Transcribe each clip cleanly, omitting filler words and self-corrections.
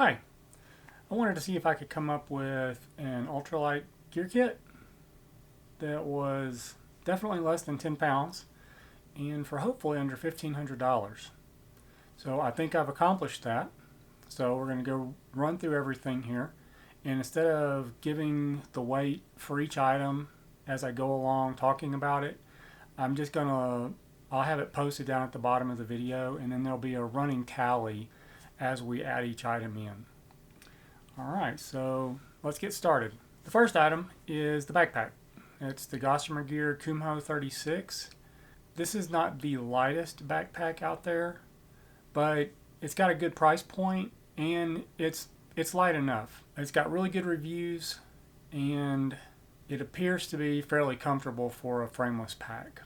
Hi, I wanted to see if I could come up with an ultralight gear kit that was definitely less than 10 pounds and for hopefully under $1,500. So I think I've accomplished that. So we're going to go run through everything here. And instead of giving the weight for each item as I go along talking about it, I'm just going to, I'll have it posted down at the bottom of the video, and then there'll be a running tally as we add each item in. Alright, so let's get started. The first item is the backpack. It's the Gossamer Gear Kumo 36. This is not the lightest backpack out there, but it's got a good price point and it's light enough. It's got really good reviews and it appears to be fairly comfortable for a frameless pack.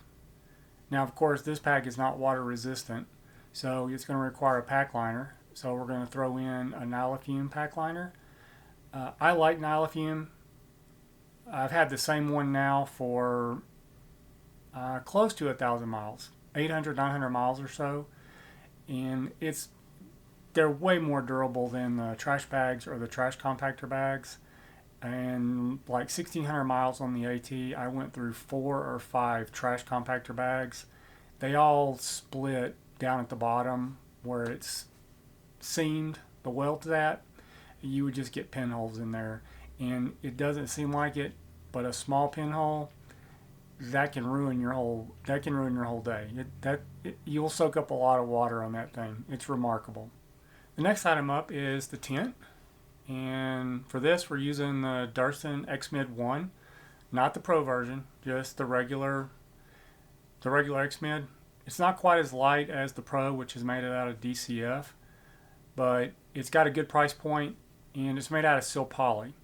Now, of course, this pack is not water resistant, so it's going to require a pack liner. So we're going to throw in a nylofume pack liner. I like nylofume. I've had the same one now for close to 1,000 miles, 800, 900 miles or so, and they're way more durable than the trash bags or the trash compactor bags. And like 1,600 miles on the AT, I went through 4 or 5 trash compactor bags. They all split down at the bottom where it's seamed, the weld to that. You would just get pinholes in there, and it doesn't seem like it, but a small pinhole that can ruin your whole day. You'll soak up a lot of water on that thing. It's remarkable. The next item up is the tent. And for this, we're using the Durston XMid 1, not the Pro version, just the regular XMid. It's not quite as light as the Pro, which is made out of DCF, but it's got a good price point, and it's made out of sil poly.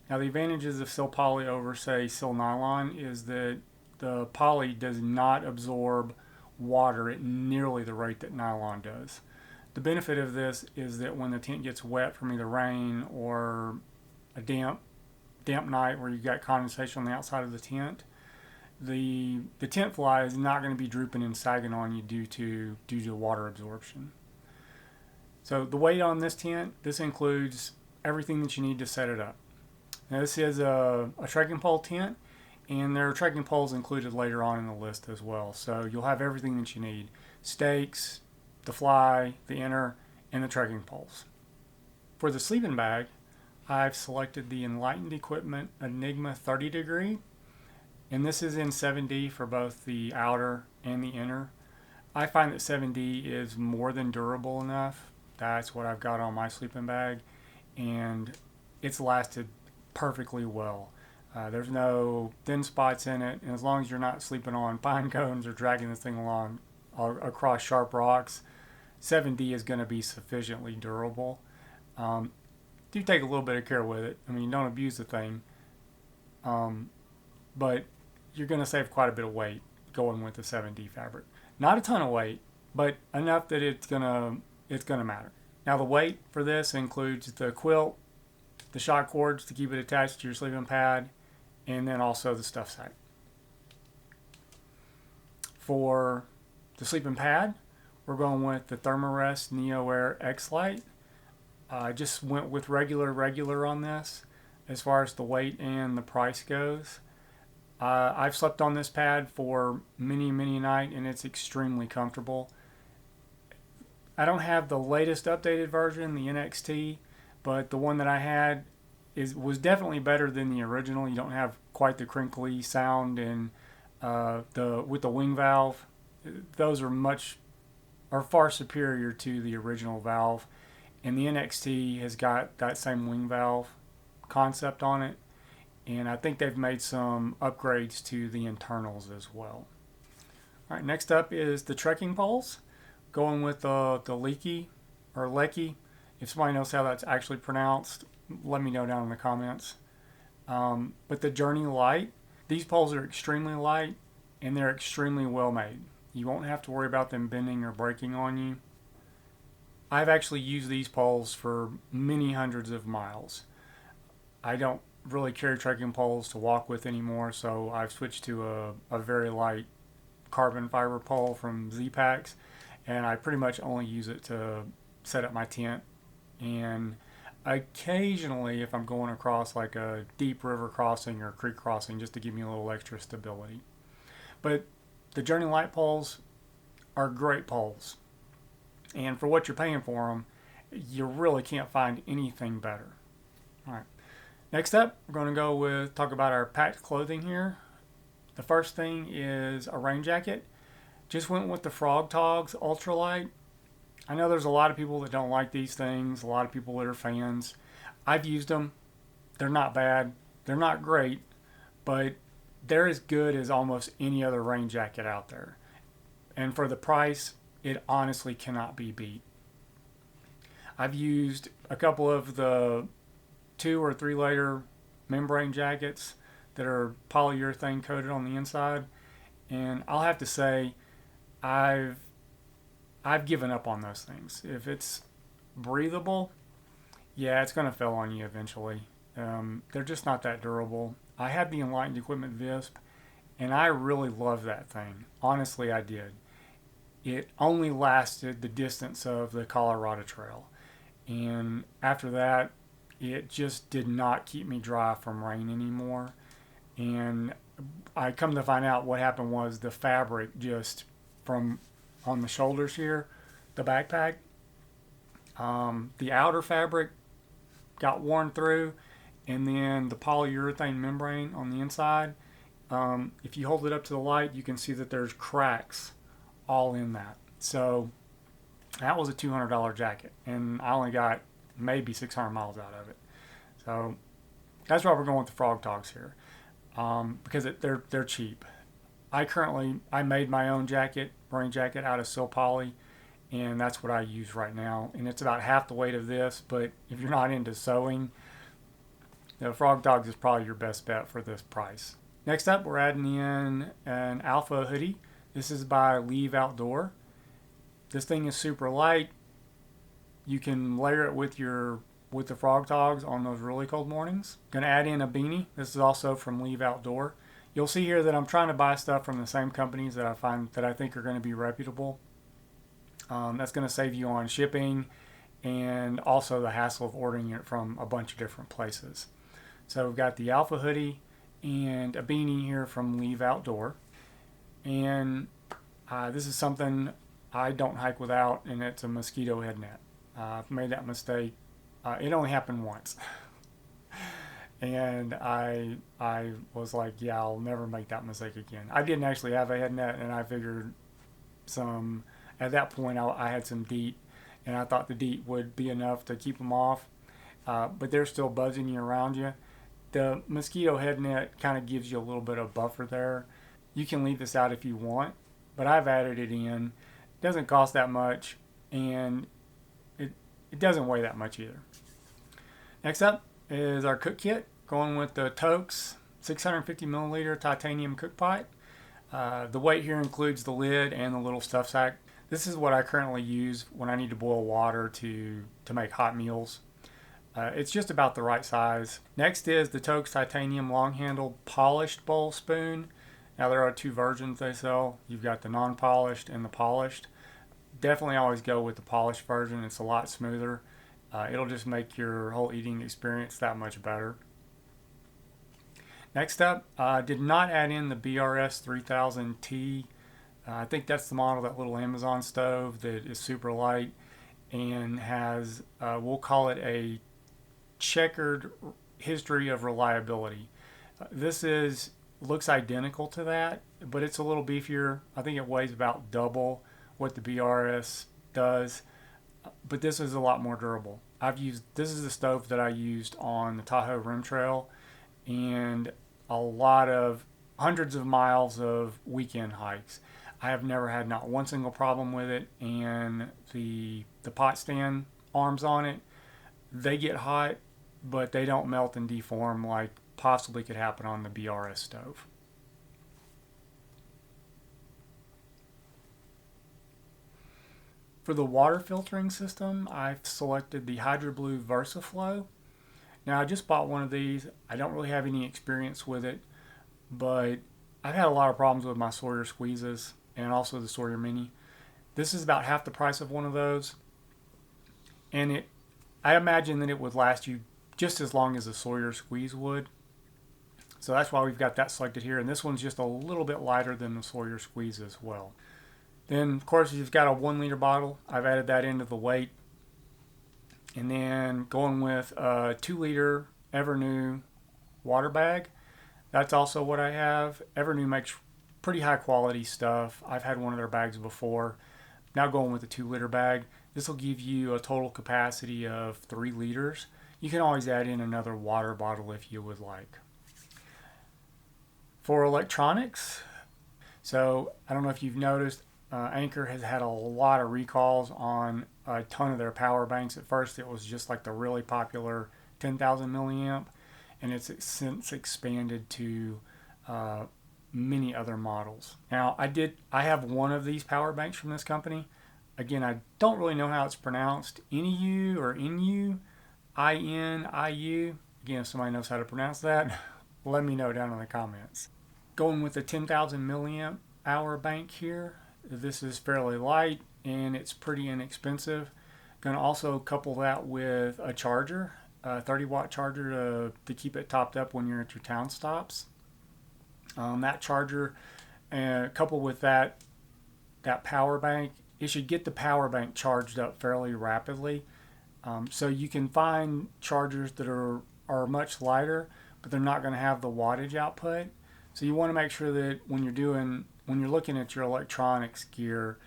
Now, the advantages of sil poly over, say, sil nylon is that the poly does not absorb water at nearly the rate that nylon does. The benefit of this is that when the tent gets wet from either rain or a damp night where you've got condensation on the outside of the tent, the tent fly is not going to be drooping and sagging on you due to water absorption. So the weight on this tent, this includes everything that you need to set it up. Now, this is a trekking pole tent, and there are trekking poles included later on in the list as well. So you'll have everything that you need: stakes, the fly, the inner, and the trekking poles. For the sleeping bag, I've selected the Enlightened Equipment Enigma 30 degree, and this is in 7D for both the outer and the inner. I find that 7D is more than durable enough. That's what I've got on my sleeping bag, and it's lasted perfectly well. There's no thin spots in it, and as long as you're not sleeping on pine cones or dragging this thing along across sharp rocks, 7D is going to be sufficiently durable. Do take a little bit of care with it. I mean, don't abuse the thing, but you're going to save quite a bit of weight going with the 7D fabric. Not a ton of weight, but enough that it's gonna matter. Now, the weight for this includes the quilt, the shock cords to keep it attached to your sleeping pad, and then also the stuff sack. For the sleeping pad, we're going with the therm-a-rest neoair xlite. I just went with regular on this as far as the weight and the price goes. I've slept on this pad for many a night, and it's extremely comfortable. I don't have the latest updated version, the NXT, but the one that I had was definitely better than the original. You don't have quite the crinkly sound, and with the wing valve, those are far superior to the original valve. And the NXT has got that same wing valve concept on it, and I think they've made some upgrades to the internals as well. All right, next up is the trekking poles. Going with the Leaky or Lecky. If somebody knows how that's actually pronounced, let me know down in the comments. But the Journey Light, these poles are extremely light and they're extremely well made. You won't have to worry about them bending or breaking on you. I've actually used these poles for many hundreds of miles. I don't really carry trekking poles to walk with anymore, so I've switched to a very light carbon fiber pole from Z-Packs, and I pretty much only use it to set up my tent. And occasionally if I'm going across like a deep river crossing or creek crossing, just to give me a little extra stability. But the Journey light poles are great poles, and for what you're paying for them, you really can't find anything better. All right. Next up, we're going to talk about our packed clothing here. The first thing is a rain jacket. Just went with the Frog Togs ultralight. I know there's a lot of people that don't like these things, a lot of people that are fans. I've used them. They're not bad. They're not great, but they're as good as almost any other rain jacket out there. And for the price, it honestly cannot be beat. I've used a couple of the 2 or 3 layer membrane jackets that are polyurethane coated on the inside, and I'll have to say I've given up on those things. If it's breathable, yeah, it's going to fail on you eventually. They're just not that durable. I had the Enlightened Equipment Visp, and I really loved that thing. Honestly, I did. It only lasted the distance of the Colorado Trail, and after that, it just did not keep me dry from rain anymore. And I come to find out what happened was the fabric just from on the shoulders here, the backpack, the outer fabric got worn through, and then the polyurethane membrane on the inside, if you hold it up to the light, you can see that there's cracks all in that. So that was a $200 jacket, and I only got maybe 600 miles out of it. So that's why we're going with the Frog Togs here, because they're cheap. I made my own rain jacket out of sil poly, and that's what I use right now. And it's about half the weight of this, but if you're not into sewing, the Frog Togs is probably your best bet for this price. Next up, we're adding in an Alpha hoodie. This is by Leave Outdoor. This thing is super light. You can layer it with the Frog Togs on those really cold mornings. Gonna add in a beanie. This is also from Leave Outdoor. You'll see here that I'm trying to buy stuff from the same companies that I think are going to be reputable. That's going to save you on shipping and also the hassle of ordering it from a bunch of different places. So we've got the Alpha hoodie and a beanie here from Leave Outdoor. And this is something I don't hike without, and it's a mosquito head net. I've made that mistake. It only happened once. And I was like, yeah, I'll never make that mistake again. I didn't actually have a head net, and I figured at that point I had some DEET, and I thought the DEET would be enough to keep them off, but they're still buzzing you around you. The mosquito head net kind of gives you a little bit of buffer there. You can leave this out if you want, but I've added it in. It doesn't cost that much, and it doesn't weigh that much either. Next up is our cook kit, going with the Toaks 650 milliliter titanium cook pot. The weight here includes the lid and the little stuff sack. This is what I currently use when I need to boil water to make hot meals. It's just about the right size. Next is the Toaks titanium long-handled polished bowl spoon. Now there are 2 versions they sell. You've got the non-polished and the polished. Definitely always go with the polished version. It's a lot smoother. It'll just make your whole eating experience that much better. Next up, did not add in the BRS 3000T. I think that's the model, that little Amazon stove that is super light and has, we'll call it a checkered history of reliability. This looks identical to that, but it's a little beefier. I think it weighs about double what the BRS does, but this is a lot more durable. This is the stove that I used on the Tahoe Rim Trail, and hundreds of miles of weekend hikes. I have never had not one single problem with it, and the pot stand arms on it, they get hot, but they don't melt and deform like possibly could happen on the BRS stove. For the water filtering system, I've selected the HydroBlue VersaFlow. Now, I just bought one of these. I don't really have any experience with it, but I've had a lot of problems with my Sawyer squeezes and also the Sawyer Mini. This is about half the price of one of those, and I imagine that it would last you just as long as a Sawyer squeeze would. So that's why we've got that selected here. And this one's just a little bit lighter than the Sawyer squeeze as well. Then, of course, you've got a 1 liter bottle. I've added that into the weight. And then going with a 2 liter Evernew water bag. That's also what I have. Evernew makes pretty high quality stuff. I've had one of their bags before. Now going with a 2 liter bag. This will give you a total capacity of 3 liters. You can always add in another water bottle if you would like. For electronics, so I don't know if you've noticed, Anker has had a lot of recalls on a ton of their power banks. At first it was just like the really popular 10,000 milliamp, and it's since expanded to many other models. Now I have one of these power banks from this company. Again, I don't really know how it's pronounced, NEU or NU, INIU. Again, if somebody knows how to pronounce that, let me know down in the comments. Going with the 10,000 milliamp hour bank here. This is fairly light and it's pretty inexpensive. Going to also couple that with a charger, a 30 watt charger to keep it topped up when you're at your town stops. That charger, coupled with that power bank, it should get the power bank charged up fairly rapidly. So you can find chargers that are much lighter, but they're not going to have the wattage output. So you want to make sure that when you're looking at your electronics gear,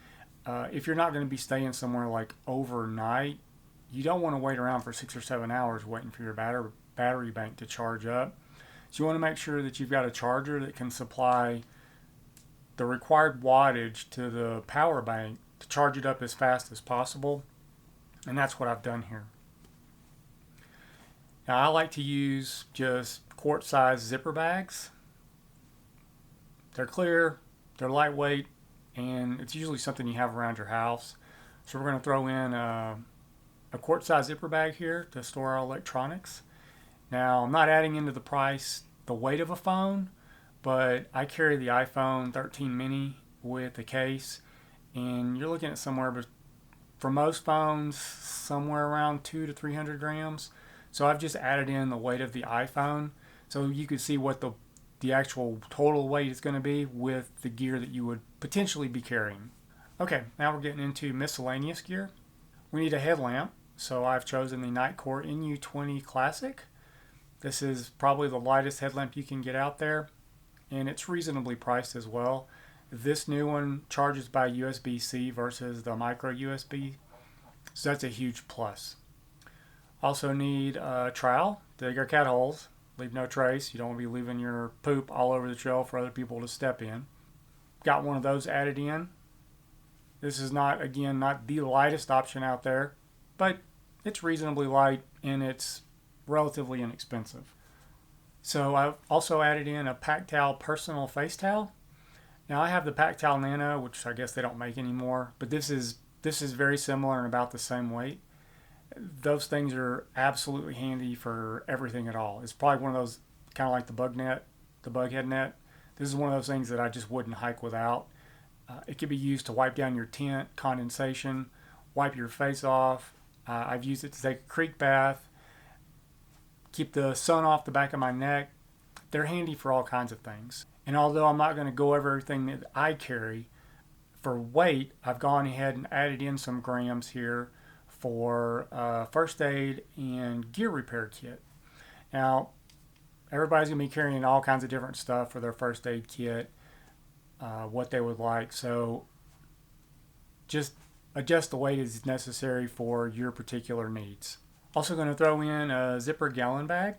if you're not going to be staying somewhere like overnight, you don't want to wait around for 6 or 7 hours waiting for your battery bank to charge up. So you want to make sure that you've got a charger that can supply the required wattage to the power bank to charge it up as fast as possible. And that's what I've done here. Now I like to use just quart-sized zipper bags. They're clear, they're lightweight, and it's usually something you have around your house. So we're going to throw in a quart-sized zipper bag here to store our electronics. Now I'm not adding into the price the weight of a phone, but I carry the iPhone 13 mini with the case, and you're looking at somewhere, for most phones, somewhere around 200 to 300 grams. So I've just added in the weight of the iPhone so you could see what the actual total weight is going to be with the gear that you would potentially be carrying. Okay, now we're getting into miscellaneous gear. We need a headlamp, so I've chosen the Nitecore NU20 Classic. This is probably the lightest headlamp you can get out there, and it's reasonably priced as well. This new one charges by USB-C versus the micro USB, so that's a huge plus. Also need a trowel to dig our cat holes. Leave no trace. You don't want to be leaving your poop all over the trail for other people to step in. Got one of those added in. This is not the lightest option out there, but it's reasonably light and it's relatively inexpensive. So I've also added in a PacTowel personal face towel. Now I have the PacTowel Nano, which I guess they don't make anymore, but this is very similar and about the same weight. Those things are absolutely handy for everything at all. It's probably one of those, kind of like the bughead net. This is one of those things that I just wouldn't hike without. It could be used to wipe down your tent, condensation, wipe your face off. I've used it to take a creek bath, keep the sun off the back of my neck. They're handy for all kinds of things. And although I'm not going to go over everything that I carry, for weight, I've gone ahead and added in some grams here for first aid and gear repair kit. Now, everybody's going to be carrying all kinds of different stuff for their first aid kit, what they would like. So just adjust the weight as necessary for your particular needs. Also going to throw in a zipper gallon bag.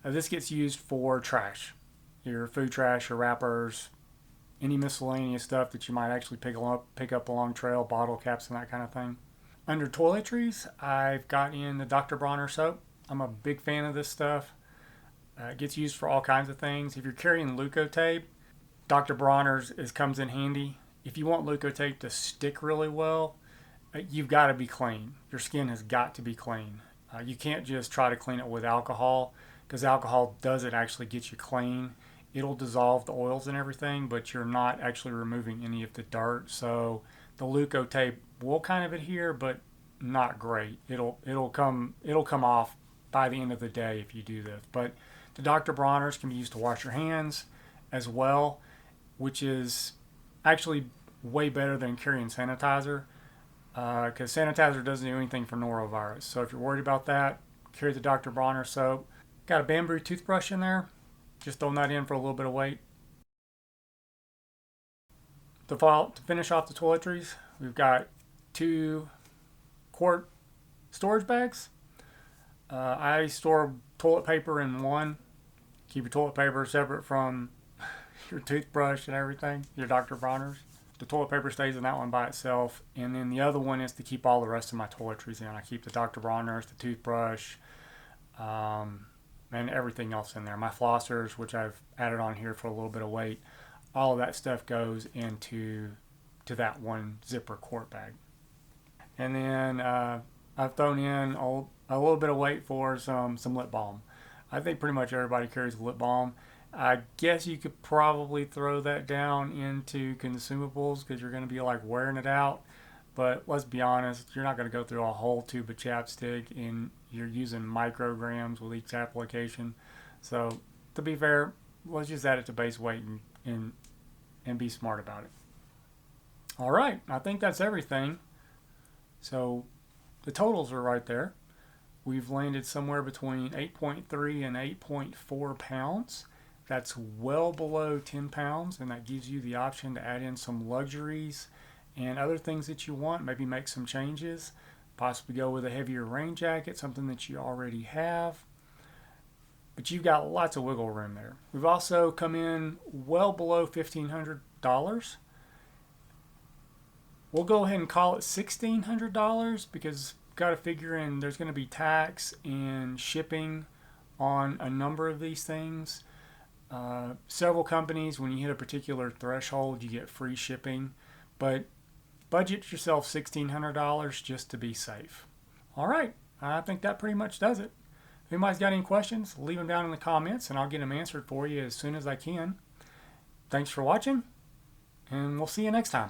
This gets used for trash, your food trash, your wrappers, any miscellaneous stuff that you might actually pick up along trail, bottle caps and that kind of thing. Under toiletries, I've got in the Dr. Bronner soap. I'm a big fan of this stuff. It gets used for all kinds of things. If you're carrying Leukotape, Dr. Bronner's comes in handy. If you want Leukotape to stick really well, you've got to be clean. Your skin has got to be clean. You can't just try to clean it with alcohol, because alcohol doesn't actually get you clean. It'll dissolve the oils and everything, but you're not actually removing any of the dirt. So the Leukotape will kind of adhere, but not great. It'll come off by the end of the day if you do this. But the Dr. Bronner's can be used to wash your hands as well, which is actually way better than carrying sanitizer, because sanitizer doesn't do anything for norovirus. So if you're worried about that, carry the Dr. Bronner soap. Got a bamboo toothbrush in there. Just throwing that in for a little bit of weight. To finish off the toiletries, we've got 2 quart storage bags. I store toilet paper in one. Keep your toilet paper separate from your toothbrush and everything, your Dr. Bronner's. The toilet paper stays in that one by itself, and then the other one is to keep all the rest of my toiletries in. I keep the Dr. Bronner's, the toothbrush, and everything else in there. My flossers, which I've added on here for a little bit of weight, all of that stuff goes into that one zipper quart bag. And then I've thrown in a little bit of weight for some lip balm. I think pretty much everybody carries lip balm. I guess you could probably throw that down into consumables because you're going to be like wearing it out. But let's be honest, you're not going to go through a whole tube of chapstick, and you're using micrograms with each application. So to be fair, let's just add it to base weight and be smart about it. All right, I think that's everything. So the totals are right there. We've landed somewhere between 8.3 and 8.4 pounds. That's well below 10 pounds, and that gives you the option to add in some luxuries and other things that you want. Maybe make some changes, possibly go with a heavier rain jacket, something that you already have. But you've got lots of wiggle room there. We've also come in well below $1,500. We'll go ahead and call it $1,600 because we've got to figure in there's going to be tax and shipping on a number of these things. Several companies, when you hit a particular threshold, you get free shipping, but budget yourself $1,600 just to be safe. All right, I think that pretty much does it. If anybody's got any questions, leave them down in the comments and I'll get them answered for you as soon as I can. Thanks for watching, and we'll see you next time.